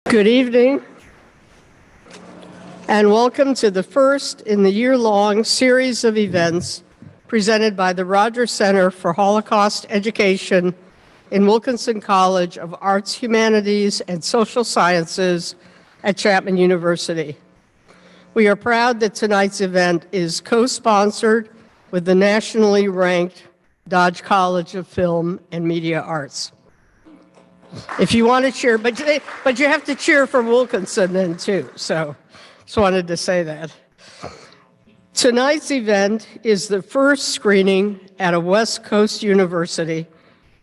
Good evening, and welcome to the first in the year-long series of events presented by the Rogers Center for Holocaust Education in Wilkinson College of Arts, Humanities, and Social Sciences at Chapman University. We are proud that tonight's event is co-sponsored with the nationally ranked Dodge College of Film and Media Arts. If you want to cheer, but you have to cheer for Wilkinson then too, so just wanted to say that. Tonight's event is the first screening at a West Coast university,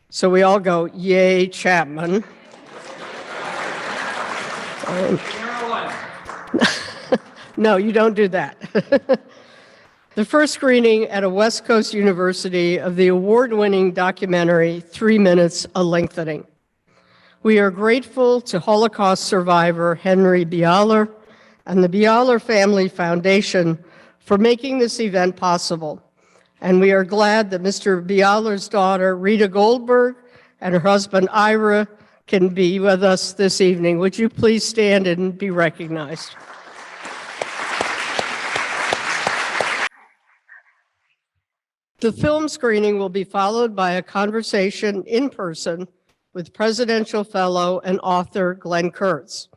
so we all go, yay, Chapman. No, you don't do that. The first screening at a West Coast university of the award-winning documentary, 3 Minutes, A Lengthening. We are grateful to Holocaust survivor Henry Bialer and the Bialer Family Foundation for making this event possible. And we are glad that Mr. Bialer's daughter, Rita Goldberg, and her husband, Ira, can be with us this evening. Would you please stand and be recognized? The film screening will be followed by a conversation in person with Presidential Fellow and author Glenn Kurtz,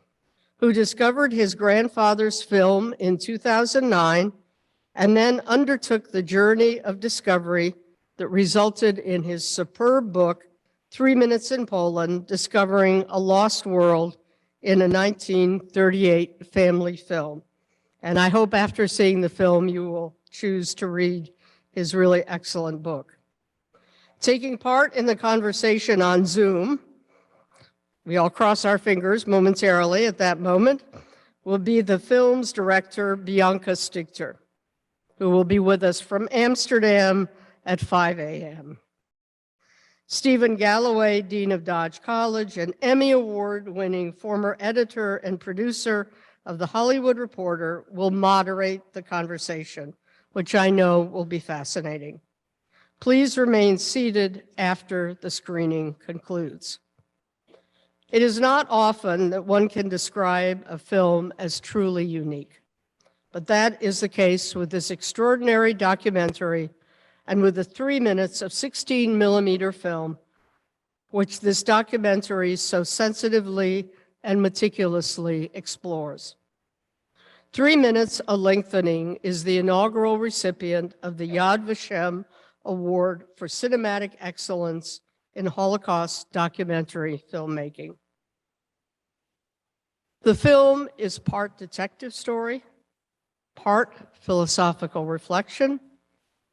who discovered his grandfather's film in 2009 and then undertook the journey of discovery that resulted in his superb book, 3 Minutes in Poland, Discovering a Lost World in a 1938 Family Film. And I hope after seeing the film, you will choose to read his really excellent book. Taking part in the conversation on Zoom, we all cross our fingers momentarily at that moment, will be the film's director, Bianca Stigter, who will be with us from Amsterdam at 5 a.m. Stephen Galloway, Dean of Dodge College, and Emmy Award-winning former editor and producer of The Hollywood Reporter, will moderate the conversation, which I know will be fascinating. Please remain seated after the screening concludes. It is not often that one can describe a film as truly unique, but that is the case with this extraordinary documentary and with the 3 minutes of 16mm film, which this documentary so sensitively and meticulously explores. 3 Minutes, A Lengthening is the inaugural recipient of the Yad Vashem Award for Cinematic Excellence in Holocaust Documentary Filmmaking. The film is part detective story, part philosophical reflection,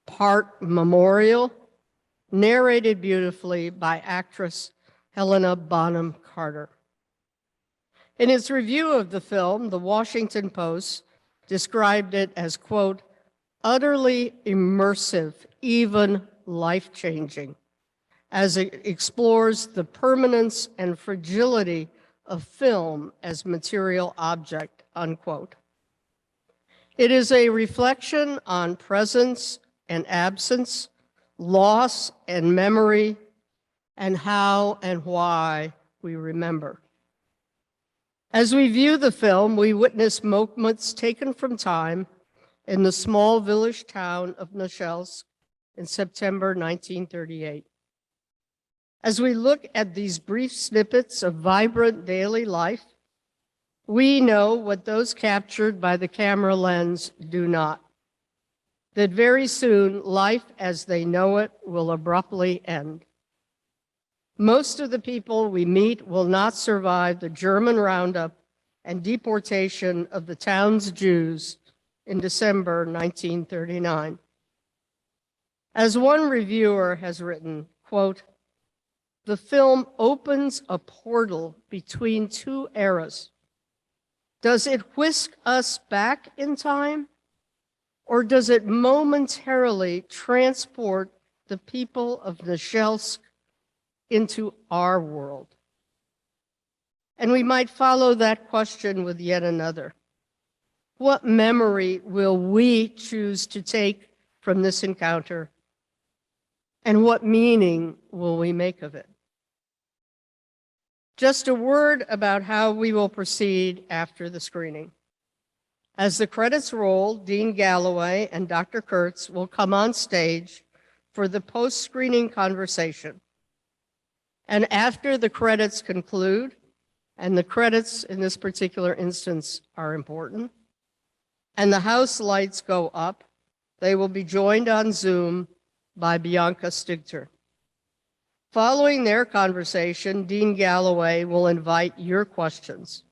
part memorial, narrated beautifully by actress Helena Bonham Carter. In its review of the film, the Washington Post described it as, quote, utterly immersive, even life-changing, as it explores the permanence and fragility of film as material object, unquote. It is a reflection on presence and absence, loss and memory, and how and why we remember. As we view the film, we witness moments taken from time in the small village town of Nashelsk in September 1938. As we look at these brief snippets of vibrant daily life, we know what those captured by the camera lens do not, that very soon life as they know it will abruptly end. Most of the people we meet will not survive the German roundup and deportation of the town's Jews in December 1939. As one reviewer has written, quote, the film opens a portal between two eras. Does it whisk us back in time, or does it momentarily transport the people of Nashelsk into our world? And we might follow that question with yet another. What memory will we choose to take from this encounter, and what meaning will we make of it? Just a word about how we will proceed after the screening. As the credits roll, Dean Galloway and Dr. Kurtz will come on stage for the post-screening conversation. And after the credits conclude, and the credits in this particular instance are important, and the house lights go up, they will be joined on Zoom by Bianca Stigter. Following their conversation, Dean Galloway will invite your questions.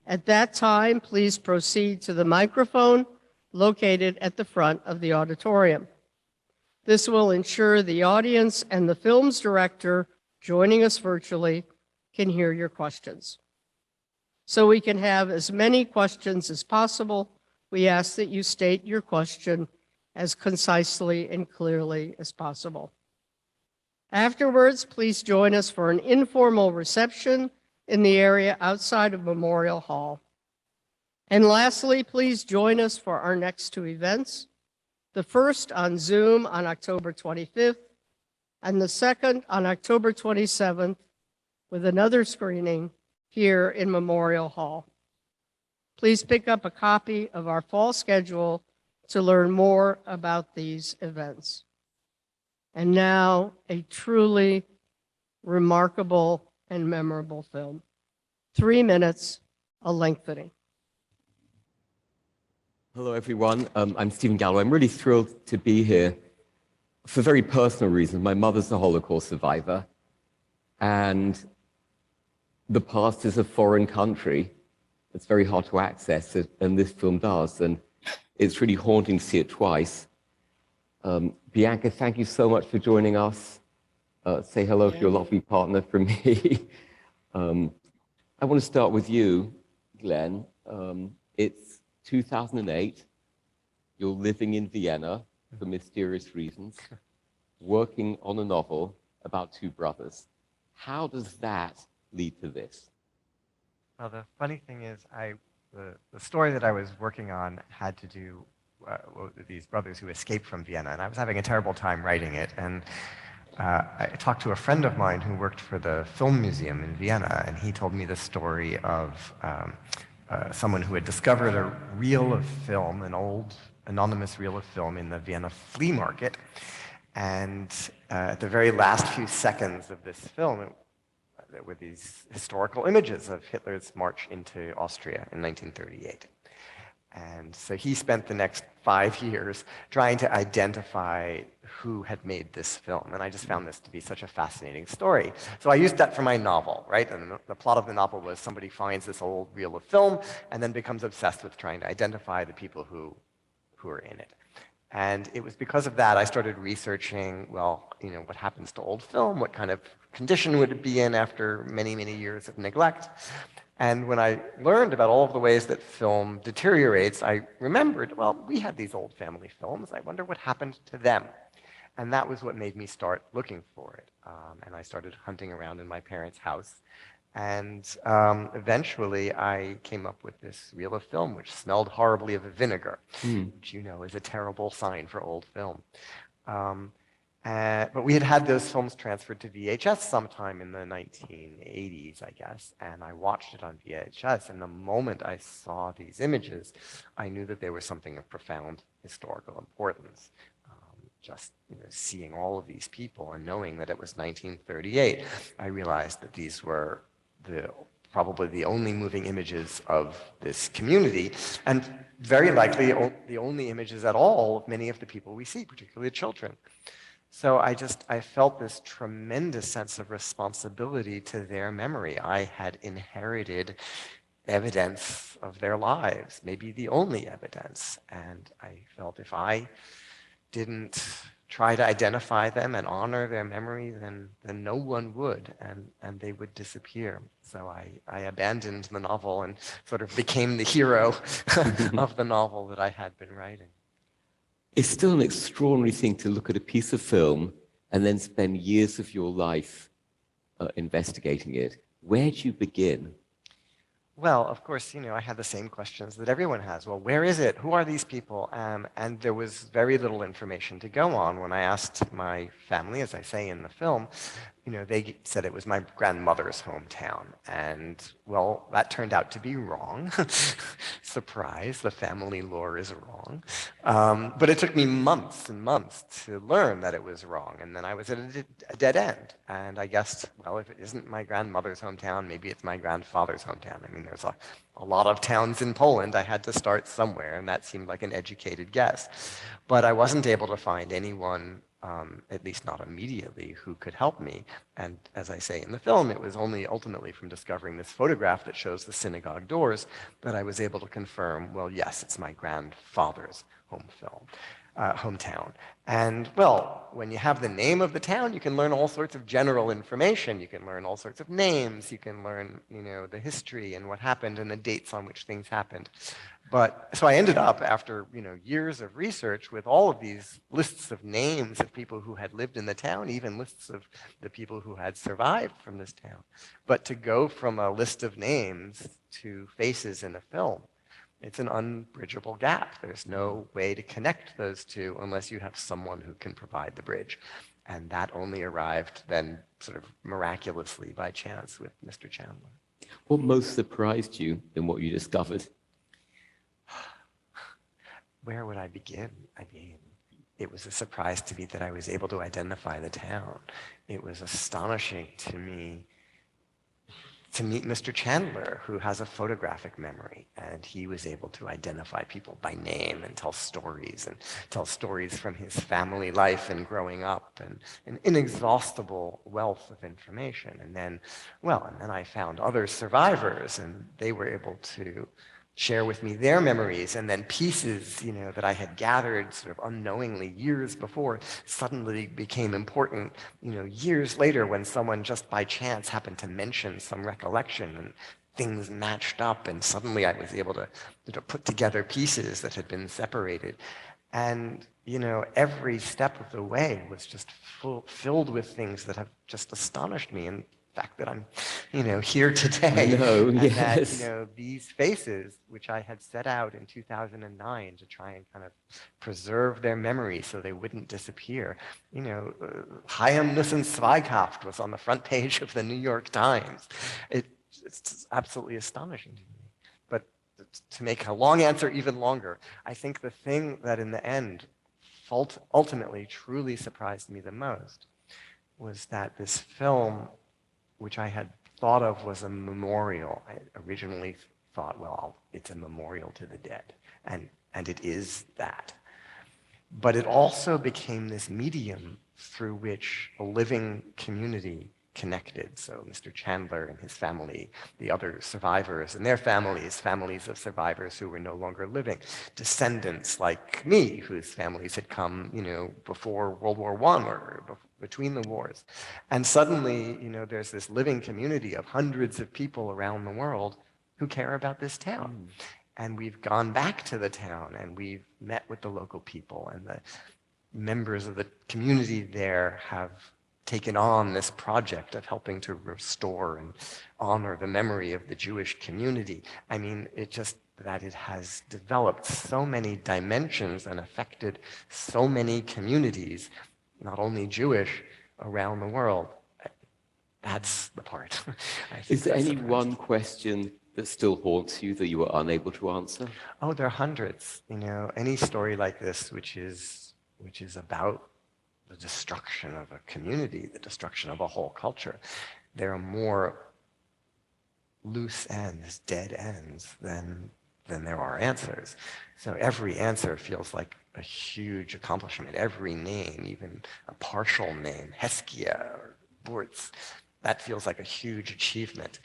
At that time, please proceed to the microphone located at the front of the auditorium. This will ensure the audience and the film's director joining us virtually can hear your questions. So we can have as many questions as possible, we ask that you state your question as concisely and clearly as possible. Afterwards, please join us for an informal reception in the area outside of Memorial Hall. And lastly, please join us for our next two events. The first on Zoom on October 25th, and the second on October 27th with another screening here in Memorial Hall. Please pick up a copy of our fall schedule to learn more about these events. And now, a truly remarkable and memorable film. 3 minutes, A Lengthening. Hello, everyone. I'm Stephen Galloway. I'm really thrilled to be here for very personal reasons. My mother's a Holocaust survivor, and the past is a foreign country. It's very hard to access, and this film does, and it's really haunting to see it twice. Bianca, thank you so much for joining us. Say hello to your lovely partner from me. I want to start with you, Glenn. It's 2008. You're living in Vienna for mysterious reasons, working on a novel about two brothers. How does that lead to this? Well, the funny thing is, the story that I was working on had to do with these brothers who escaped from Vienna, and I was having a terrible time writing it. And I talked to a friend of mine who worked for the Film Museum in Vienna, and he told me the story of someone who had discovered a reel of film, an old anonymous reel of film in the Vienna flea market. And at the very last few seconds of this film, there were these historical images of Hitler's march into Austria in 1938. And so he spent the next 5 years trying to identify who had made this film. And I just found this to be such a fascinating story. So I used that for my novel, right? And the plot of the novel was somebody finds this old reel of film and then becomes obsessed with trying to identify the people who are in it. And it was because of that I started researching, well, what happens to old film? What kind of condition would it be in after many, many years of neglect? And when I learned about all of the ways that film deteriorates, I remembered, well, we had these old family films. I wonder what happened to them. And that was what made me start looking for it. And I started hunting around in my parents' house. And eventually I came up with this reel of film, which smelled horribly of vinegar, which is a terrible sign for old film. But we had those films transferred to VHS sometime in the 1980s, I guess, and I watched it on VHS, and the moment I saw these images, I knew that they were something of profound historical importance. Just seeing all of these people and knowing that it was 1938, I realized that these were probably the only moving images of this community, and very likely the only images at all of many of the people we see, particularly children. So I felt this tremendous sense of responsibility to their memory. I had inherited evidence of their lives, maybe the only evidence, and I felt if I didn't try to identify them and honor their memory, then no one would, and they would disappear. So I abandoned the novel and sort of became the hero of the novel that I had been writing. It's still an extraordinary thing to look at a piece of film and then spend years of your life investigating it. Where do you begin? Well, of course, I had the same questions that everyone has. Well, where is it? Who are these people? And there was very little information to go on. When I asked my family, as I say in the film, they said it was my grandmother's hometown. And, well, that turned out to be wrong. Surprise, the family lore is wrong. But it took me months and months to learn that it was wrong. And then I was at a dead end. And I guessed, well, if it isn't my grandmother's hometown, maybe it's my grandfather's hometown. I mean, there's a lot of towns in Poland. I had to start somewhere, and that seemed like an educated guess. But I wasn't able to find anyone, at least not immediately, who could help me. And as I say in the film, it was only ultimately from discovering this photograph that shows the synagogue doors that I was able to confirm, well, yes, it's my grandfather's hometown. And, well, when you have the name of the town, you can learn all sorts of general information. You can learn all sorts of names. You can learn, the history and what happened and the dates on which things happened. But so I ended up, after years of research, with all of these lists of names of people who had lived in the town, even lists of the people who had survived from this town. But to go from a list of names to faces in a film, it's an unbridgeable gap. There's no way to connect those two unless you have someone who can provide the bridge. And that only arrived then sort of miraculously by chance with Mr. Chandler. What most surprised you in what you discovered? Where would I begin? I mean, it was a surprise to me that I was able to identify the town. It was astonishing to me to meet Mr. Chandler, who has a photographic memory, and he was able to identify people by name and tell stories from his family life and growing up, and an inexhaustible wealth of information. And then I found other survivors, and they were able to share with me their memories, and then pieces, that I had gathered sort of unknowingly years before suddenly became important, years later when someone just by chance happened to mention some recollection and things matched up, and suddenly I was able to put together pieces that had been separated. And, every step of the way was just filled with things that have just astonished me. And the fact that I'm, here today. No, and yes. that, these faces, which I had set out in 2009 to try and kind of preserve their memory so they wouldn't disappear. Chaim Nussen Zweighaft was on the front page of the New York Times. It's absolutely astonishing to me. But to make a long answer even longer, I think the thing that in the end ultimately truly surprised me the most was that this film, which I had thought of was a memorial. I originally thought, well, it's a memorial to the dead, and it is that. But it also became this medium through which a living community connected. So Mr. Chandler and his family, the other survivors and their families of survivors who were no longer living, descendants like me, whose families had come, before World War I or between the wars. And suddenly, there's this living community of hundreds of people around the world who care about this town. And we've gone back to the town, and we've met with the local people, and the members of the community there have taken on this project of helping to restore and honor the memory of the Jewish community. I mean, it has developed so many dimensions and affected so many communities, not only Jewish, around the world. That's the part. Is there any one question that still haunts you that you were unable to answer? Oh, there are hundreds. Any story like this, which is about the destruction of a community, the destruction of a whole culture, there are more loose ends, dead ends, than there are answers. So every answer feels like a huge accomplishment. Every name, even a partial name, Heskia or Burtz, that feels like a huge achievement.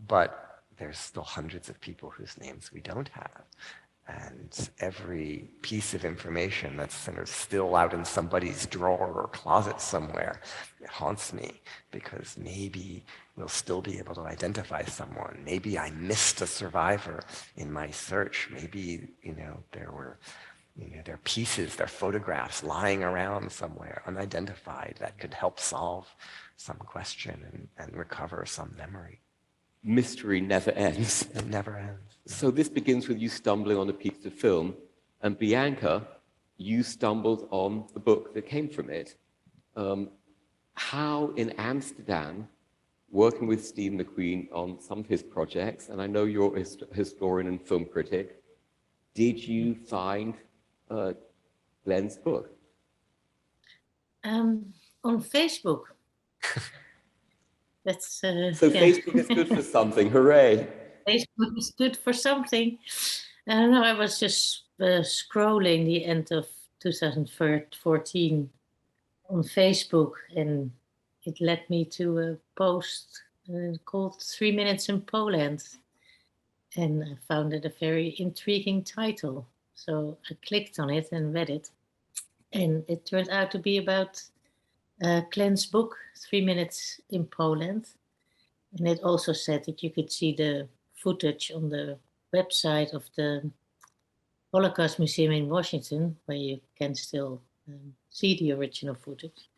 But there's still hundreds of people whose names we don't have. And every piece of information that's sort of still out in somebody's drawer or closet somewhere, it haunts me, because maybe we'll still be able to identify someone. Maybe I missed a survivor in my search. Maybe, there were there are pieces, there are photographs lying around somewhere, unidentified, that could help solve some question and recover some memory. Mystery never ends. It never ends. So this begins with you stumbling on a piece of film, and Bianca, you stumbled on the book that came from it. how in Amsterdam, working with Steve McQueen on some of his projects, and I know you're a historian and film critic, did you find Glenn's book? On Facebook. That's So yeah. Facebook is good for something, hooray. Facebook is good for something. No, I was just scrolling the end of 2014 on Facebook, and it led me to a post called 3 Minutes in Poland. And I found it a very intriguing title. So I clicked on it and read it. And it turned out to be about Glenn's book, 3 Minutes in Poland. And it also said that you could see the footage on the website of the Holocaust Museum in Washington, where you can still see the original footage.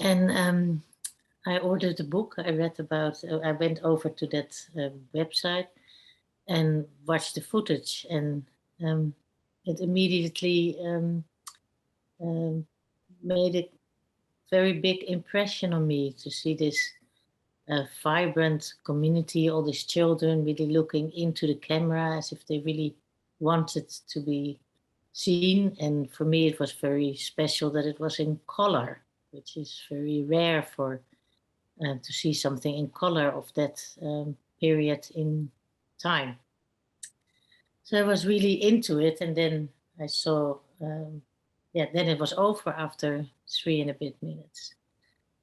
And I ordered the book. I read about, I went over to that website and watched the footage, and it immediately made a very big impression on me to see this vibrant community, all these children really looking into the camera as if they really wanted to be seen. And for me, it was very special that it was in color, which is very rare for to see something in color of that period in time. So I was really into it, and then I saw, then it was over after 3 and a bit minutes.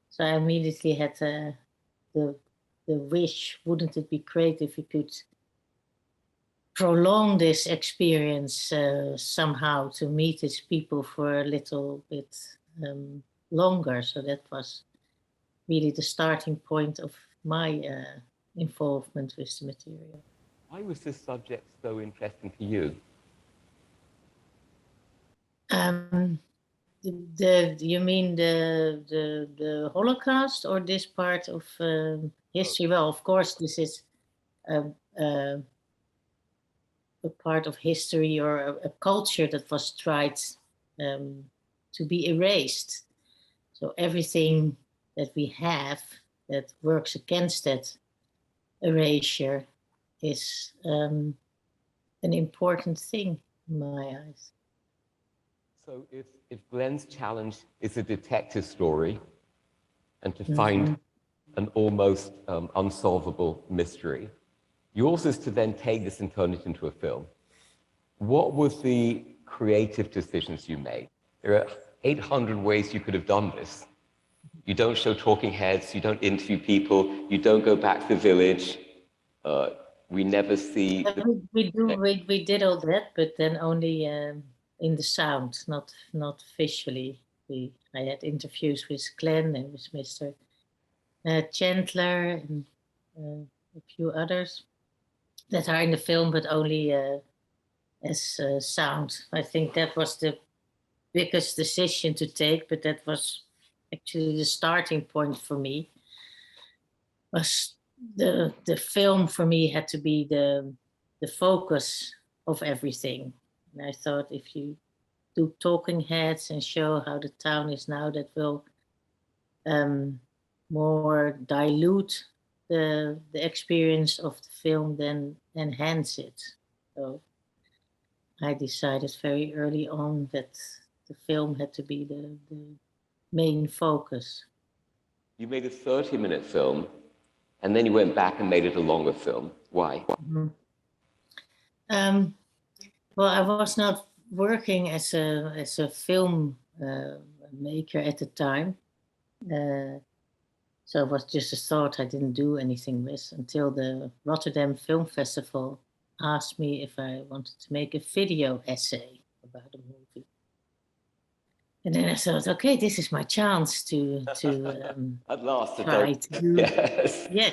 So I immediately had the wish, wouldn't it be great if we could prolong this experience somehow, to meet these people for a little bit longer. So that was really the starting point of my involvement with the material. Why was this subject so interesting to you? You mean the Holocaust, or this part of history? Well, of course, this is a part of history, or a culture that was tried to be erased. So everything that we have that works against that erasure is an important thing in my eyes. So if Glenn's challenge is a detective story, and to find an almost unsolvable mystery, yours is to then take this and turn it into a film. What was the creative decisions you made? There are 800 ways you could have done this. You don't show talking heads, you don't interview people, you don't go back to the village. We never see... We did all that, but then only in the sound, not visually. I had interviews with Glenn and with Mr. Chandler and a few others that are in the film, but only as sound. I think that was the biggest decision to take, but that was actually the starting point for me. Was the film for me had to be the focus of everything. And I thought, if you do talking heads and show how the town is now, that will more dilute the experience of the film than enhance it. So I decided very early on that the film had to be the main focus. You made a 30-minute film, and then you went back and made it a longer film. Why? Mm-hmm. Well, I was not working as a film maker at the time. So it was just a thought I didn't do anything with, until the Rotterdam Film Festival asked me if I wanted to make a video essay about a movie. And then I thought, okay, this is my chance to at last, try to do, to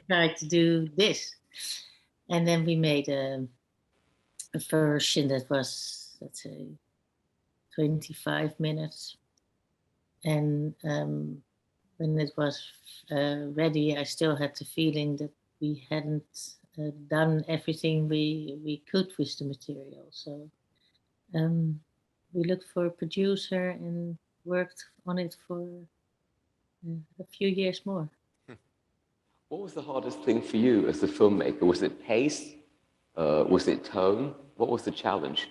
try to do this. And then we made a version that was, let's say, 25 minutes. And when it was ready, I still had the feeling that we hadn't done everything we could with the material. So we looked for a producer and worked on it for a few years more. What was the hardest thing for you as a filmmaker? Was it pace? Was it tone? What was the challenge?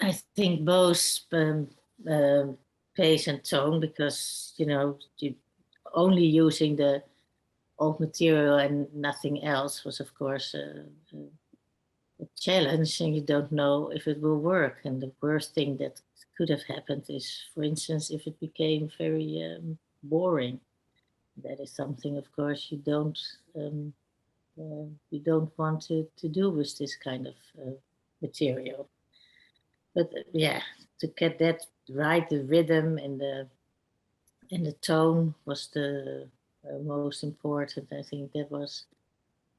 I think both pace and tone, because you only using the old material and nothing else was, of course, a challenge, and you don't know if it will work. And the worst thing that could have happened is, for instance, if it became very boring. That is something, of course, you don't want to do with this kind of material. But yeah, to get that right, the rhythm and the tone was the most important. I think that was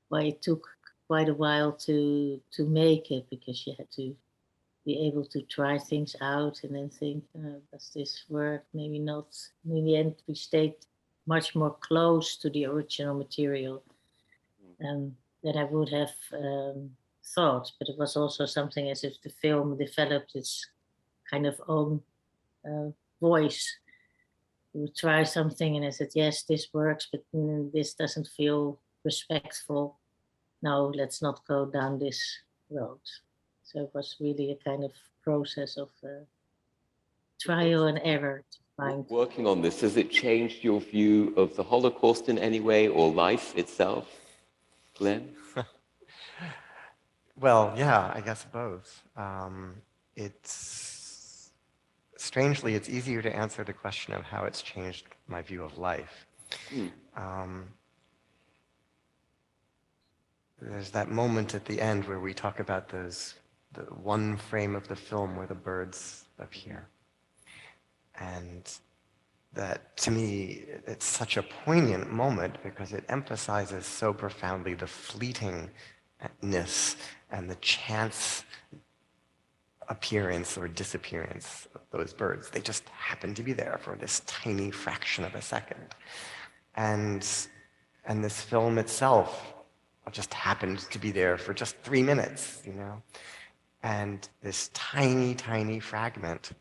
why it took quite a while to make it, because you had to be able to try things out and then think, does this work? Maybe not. And in the end, we stayed much more close to the original material than I would have thought. But it was also something as if the film developed its kind of own voice. You would try something and I said, yes, this works, but this doesn't feel respectful. No, let's not go down this road. So it was really a kind of process of trial and error to find. Working on this, has it changed your view of the Holocaust in any way, or life itself, Glenn? Well, yeah, I guess both. Strangely, it's easier to answer the question of how it's changed my view of life. There's that moment at the end where we talk about the one frame of the film where the birds appear. And that, to me, it's such a poignant moment because it emphasizes so profoundly the fleetingness and the chance appearance or disappearance of those birds. They just happen to be there for this tiny fraction of a second. And this film itself just happened to be there for just 3 minutes, And this tiny, tiny fragment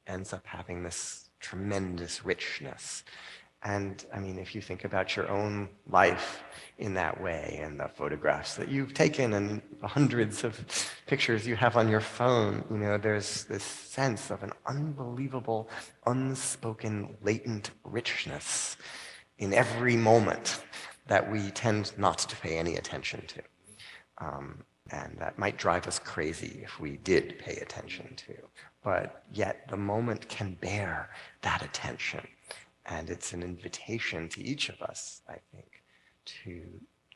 ends up having this tremendous richness. And I mean, if you think about your own life in that way, and the photographs that you've taken and the hundreds of pictures you have on your phone, there's this sense of an unbelievable, unspoken, latent richness in every moment that we tend not to pay any attention to. And that might drive us crazy if we did pay attention to. But yet the moment can bear that attention. And it's an invitation to each of us, I think, to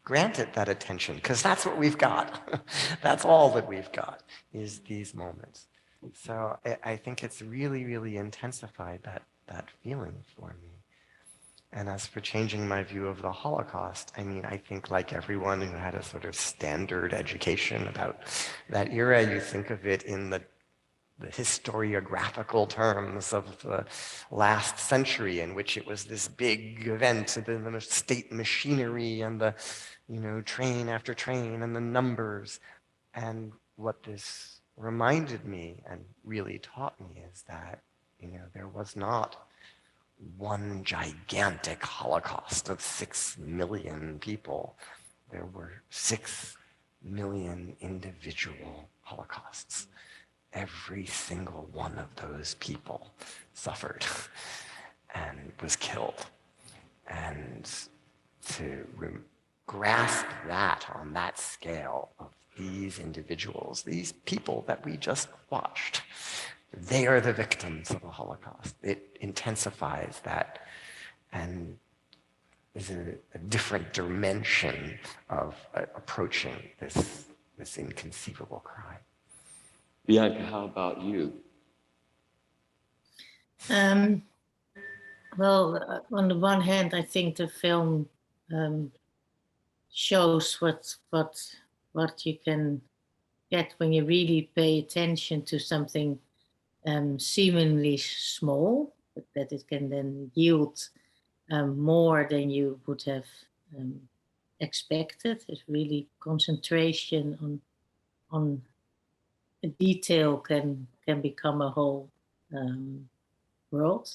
grant it that attention, because that's what we've got. That's all that we've got, is these moments. So I think it's really, really intensified that feeling for me. And as for changing my view of the Holocaust, I mean, I think like everyone who had a sort of standard education about that era, you think of it in the historiographical terms of the last century, in which it was this big event, the state machinery and the, train after train and the numbers. And what this reminded me and really taught me is that, there was not one gigantic Holocaust of 6 million people. There were 6 million individual Holocausts. Every single one of those people suffered and was killed. And to grasp that on that scale of these individuals, these people that we just watched, they are the victims of the Holocaust. It intensifies that and is a different dimension of approaching this inconceivable crime. Bianca, how about you? Well, on the one hand, I think the film shows what you can get when you really pay attention to something seemingly small, but that it can then yield more than you would have expected. It's really concentration on a detail can become a whole world.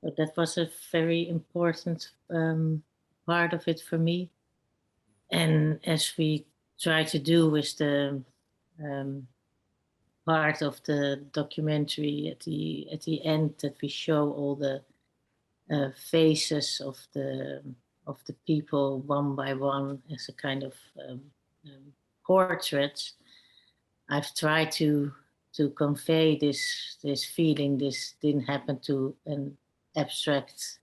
So that was a very important part of it for me. And as we try to do with the part of the documentary at the end, that we show all the faces of the people one by one as a kind of portrait. I've tried to convey this feeling. This didn't happen to an abstract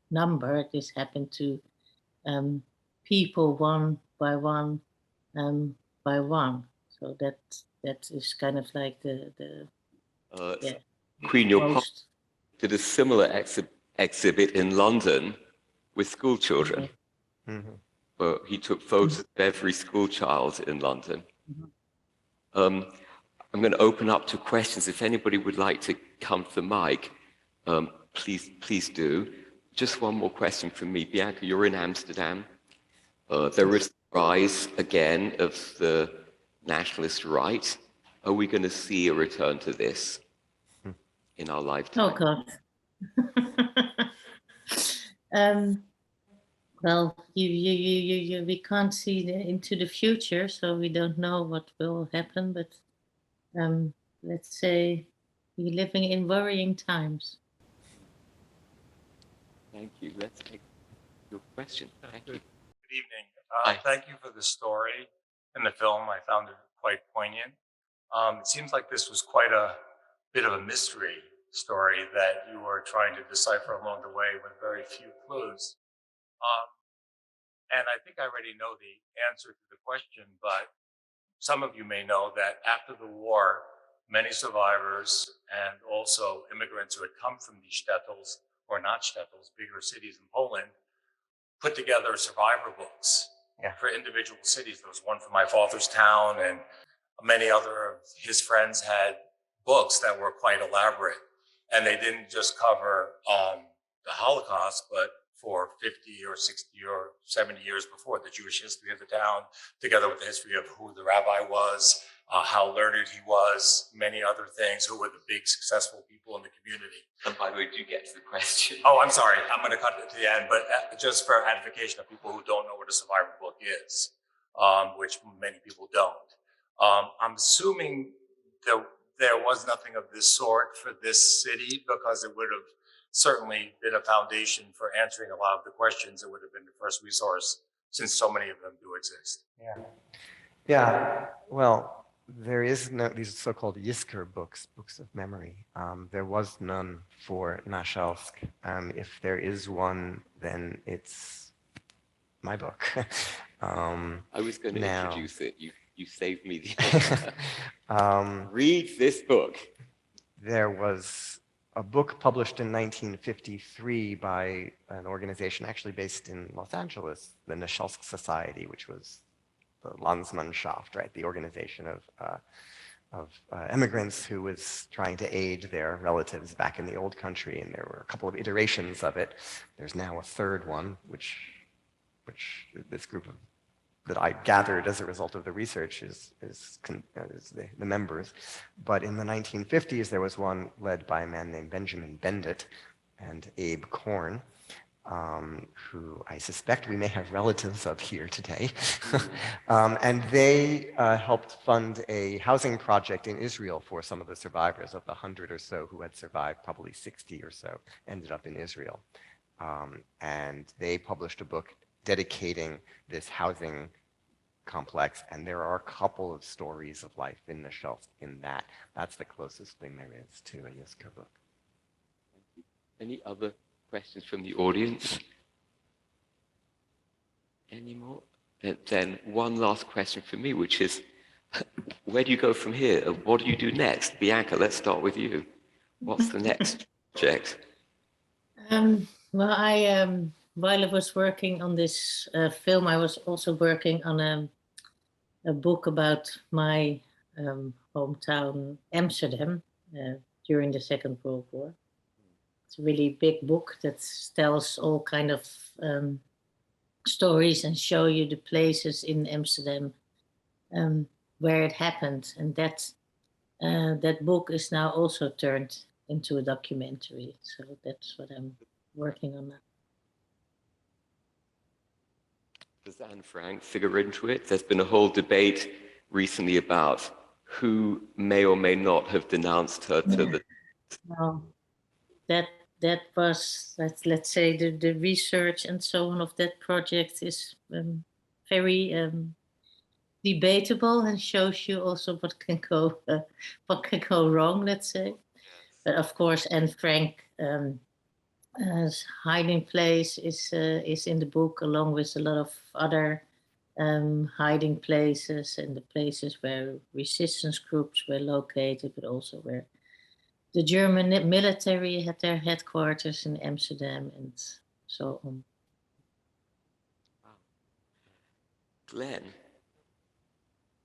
number. This happened to people one by one by one. So that is kind of like the yeah, Queen, your pop most. did a similar exhibit in London with school children. He took photos of every school child in London. I'm going to open up to questions. If anybody would like to come to the mic, please do. Just one more question from me. Bianca, you're in Amsterdam. There is the rise again of the nationalist right. Are we going to see a return to this in our lifetime? Oh God. Well, we can't see into the future, so we don't know what will happen. But let's say we're living in worrying times. Thank you. Let's take your question. Thank you. Good evening. Hi. Thank you for the story and the film. I found it quite poignant. It seems like this was quite a bit of a mystery story that you were trying to decipher along the way with very few clues. And I think I already know the answer to the question, but some of you may know that after the war, many survivors and also immigrants who had come from these shtetls, or not shtetls, bigger cities in Poland, put together survivor books for individual cities. There was one for my father's town, and many other of his friends had books that were quite elaborate. And they didn't just cover the Holocaust, but for 50 or 60 or 70 years before, the Jewish history of the town, together with the history of who the rabbi was, how learned he was, many other things, who were the big successful people in the community. And by the way, do get to the question. Oh, I'm sorry. I'm going to cut it to the end, but just for edification of people who don't know what a survivor book is, which many people don't. I'm assuming there was nothing of this sort for this city, because it would have certainly been a foundation for answering a lot of the questions. It would have been the first resource, since so many of them do exist. Yeah. Well, there is no, these so-called Yisker books of memory. There was none for Nashelsk. If there is one, then it's my book. I was going to now, introduce it. You saved me the honor. Read this book. There was a book published in 1953 by an organization actually based in Los Angeles, the Nashelsk Society, which was the Landsmannschaft, right? The organization of immigrants who was trying to aid their relatives back in the old country. And there were a couple of iterations of it. There's now a third one, which this group of that I gathered as a result of the research is the members. But in the 1950s, there was one led by a man named Benjamin Bendit and Abe Korn, who I suspect we may have relatives of here today. And they helped fund a housing project in Israel for some of the survivors. Of the 100 or so who had survived, probably 60 or so ended up in Israel. And they published a book dedicating this housing complex, and there are a couple of stories of life in the shelf in that. That's the closest thing there is to a Yisker book. Any other questions from the audience? Any more? Then one last question for me, which is, where do you go from here? What do you do next? Bianca, let's start with you. What's the next project? Well, while I was working on this film, I was also working on a book about my hometown, Amsterdam, during the Second World War. It's a really big book that tells all kind of stories and show you the places in Amsterdam where it happened. And that book is now also turned into a documentary. So that's what I'm working on now. Does Anne Frank figure into it? There's been a whole debate recently about who may or may not have denounced her to the... Well, that was, let's say, the research and so on of that project is very debatable, and shows you also what can go wrong, let's say. But of course, Anne Frank hiding place is in the book, along with a lot of other hiding places, and the places where resistance groups were located, but also where the German military had their headquarters in Amsterdam and so on. Glenn,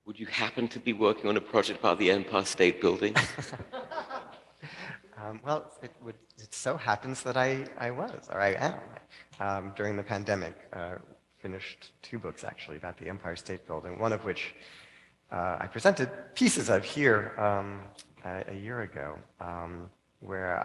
would you happen to be working on a project about the Empire State Building? Well, it so happens that I was, or I am, during the pandemic. Finished 2 books, actually, about the Empire State Building, one of which I presented pieces of here a year ago, where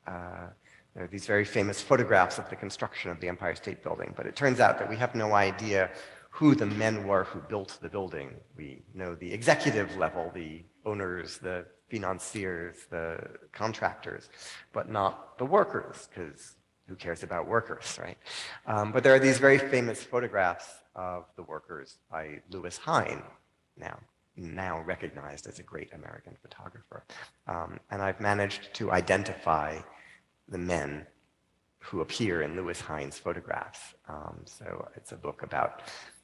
there are these very famous photographs of the construction of the Empire State Building, but it turns out that we have no idea who the men were who built the building. We know the executive level, the owners, the financiers, the contractors, but not the workers, because who cares about workers, right? But there are these very famous photographs of the workers by Lewis Hine, now recognized as a great American photographer. And I've managed to identify the men who appear in Lewis Hine's photographs. So it's a book about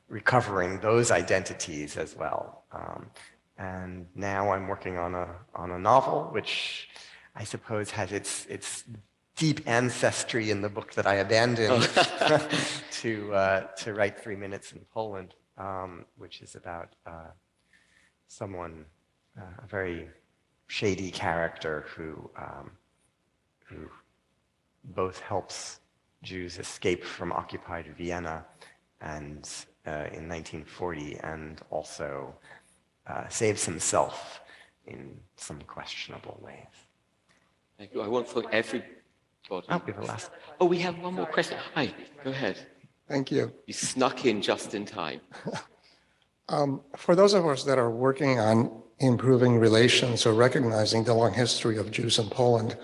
recovering those identities as well. And now I'm working on a novel, which I suppose has its deep ancestry in the book that I abandoned to write 3 Minutes in Poland, which is about someone, a very shady character who both helps Jews escape from occupied Vienna and in 1940, and also saves himself in some questionable ways. Thank you. I want for everybody. Oh, we have a last. Oh, we have one more question. Hi, go ahead. Thank you. You snuck in just in time. For those of us that are working on improving relations or recognizing the long history of Jews in Poland,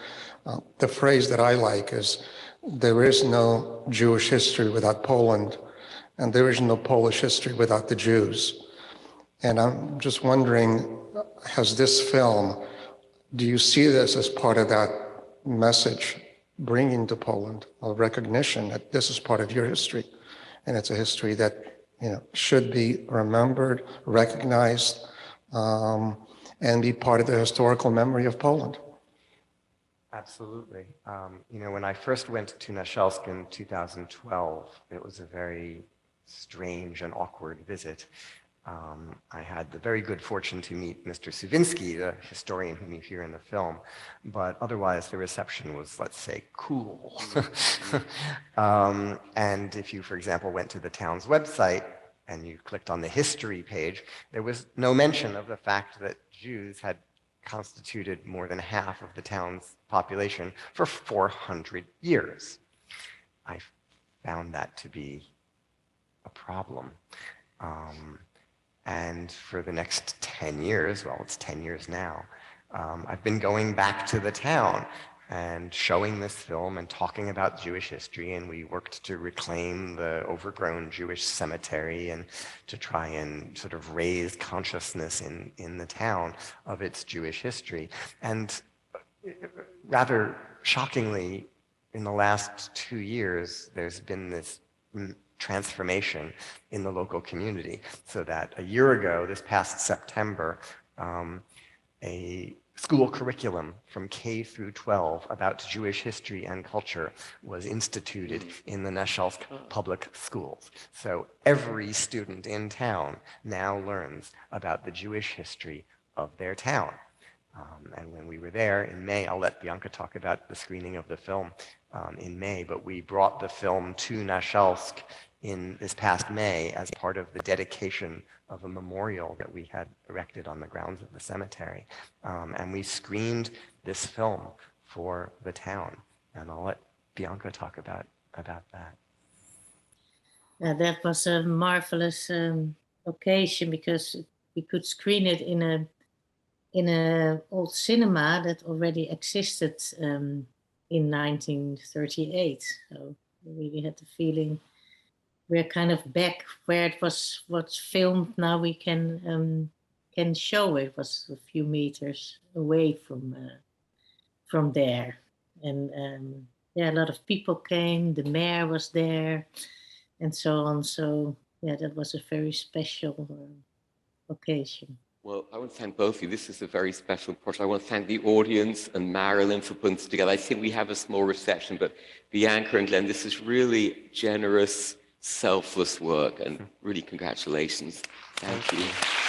the phrase that I like is, there is no Jewish history without Poland, and there is no Polish history without the Jews. And I'm just wondering, has this film, do you see this as part of that message, bringing to Poland a recognition that this is part of your history, and it's a history that should be remembered, recognized, and be part of the historical memory of Poland? Absolutely. When I first went to Nashelsk in 2012, it was a very strange and awkward visit. I had the very good fortune to meet Mr. Suwinski, the historian whom you hear in the film, but otherwise the reception was, let's say, cool. And if you, for example, went to the town's website and you clicked on the history page, there was no mention of the fact that Jews had constituted more than half of the town's population for 400 years. I found that to be a problem. And for the next 10 years, well, it's 10 years now, I've been going back to the town and showing this film and talking about Jewish history, and we worked to reclaim the overgrown Jewish cemetery and to try and sort of raise consciousness in the town of its Jewish history. And rather shockingly, in the last 2 years, there's been this transformation in the local community, so that a year ago, this past September, a school curriculum from K through 12 about Jewish history and culture was instituted in the Nashelsk public schools. So every student in town now learns about the Jewish history of their town. And when we were there in May, I'll let Bianca talk about the screening of the film in May, but we brought the film to Nashelsk in this past May as part of the dedication of a memorial that we had erected on the grounds of the cemetery. And we screened this film for the town. And I'll let Bianca talk about that. That was a marvelous occasion because we could screen it in a old cinema that already existed in 1938. So we really had the feeling we're kind of back where it was filmed. Now we can show it. It was a few meters away from there, and yeah, a lot of people came. The mayor was there, and so on. So yeah, that was a very special occasion. Well, I want to thank both of you. This is a very special project. I want to thank the audience and Marilyn for putting this together. I think we have a small reception, but Bianca and Glenn, this is really generous, selfless work, and really congratulations. Thank you.